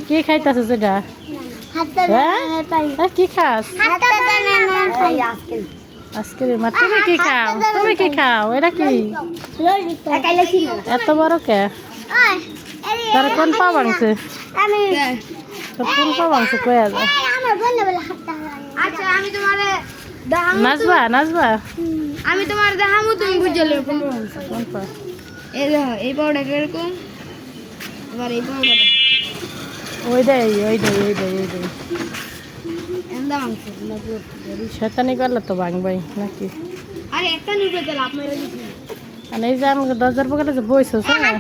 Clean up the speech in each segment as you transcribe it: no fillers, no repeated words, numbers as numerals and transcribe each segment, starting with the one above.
কি খাইতেছিস এটা? কি খাস? আইসক্রিম। তুমি কি খাও? তুমি কি খাও? এটা কি এত বড় কে? তার কোন পা ভাঙছে? কোন পা ভাঙছে কয়া যায়? নাচবা নাচবা? আমি তোমার দেখামু, তুমি বুঝে লিও। কোন পা? এই দেখো, এই পাউডার এরকম, এবার এই পাউডার ওইটাই। এন্দা মাংস শয়তানি করলে তো ভাঙবাই নাকি? আরে একটা নিবে তো লাভ মেরে দিছি। আর এই যে আমাকে 10,000 বকালে যে বইছস, হ্যাঁ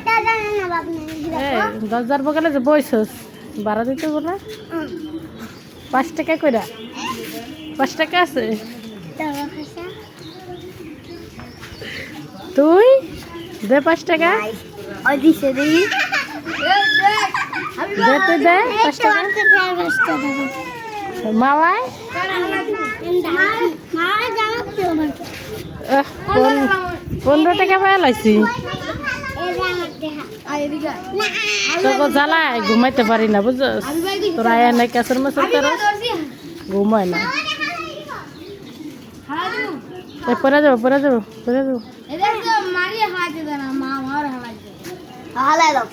এই 10,000 বকালে যে বইছস ভাড়া দিতে বলে 5 টাকা কইরা। 5 টাকা আছে? তুই দে 5 টাকা। ওই দিছে দেখি। দে তুই দে 5 টাকা। মাওয়াই 15 টাকা পাই লাইছি। তোকে জ্বালায় ঘুমাইতে পারি না বুঝছস? তোরা আয়া নাই কেসের মাসের তারা ঘুমায় না। পরে যাবো। মারিয়ে হালাইতে দেনা, মা আমার হালাইতে হালাই দাও।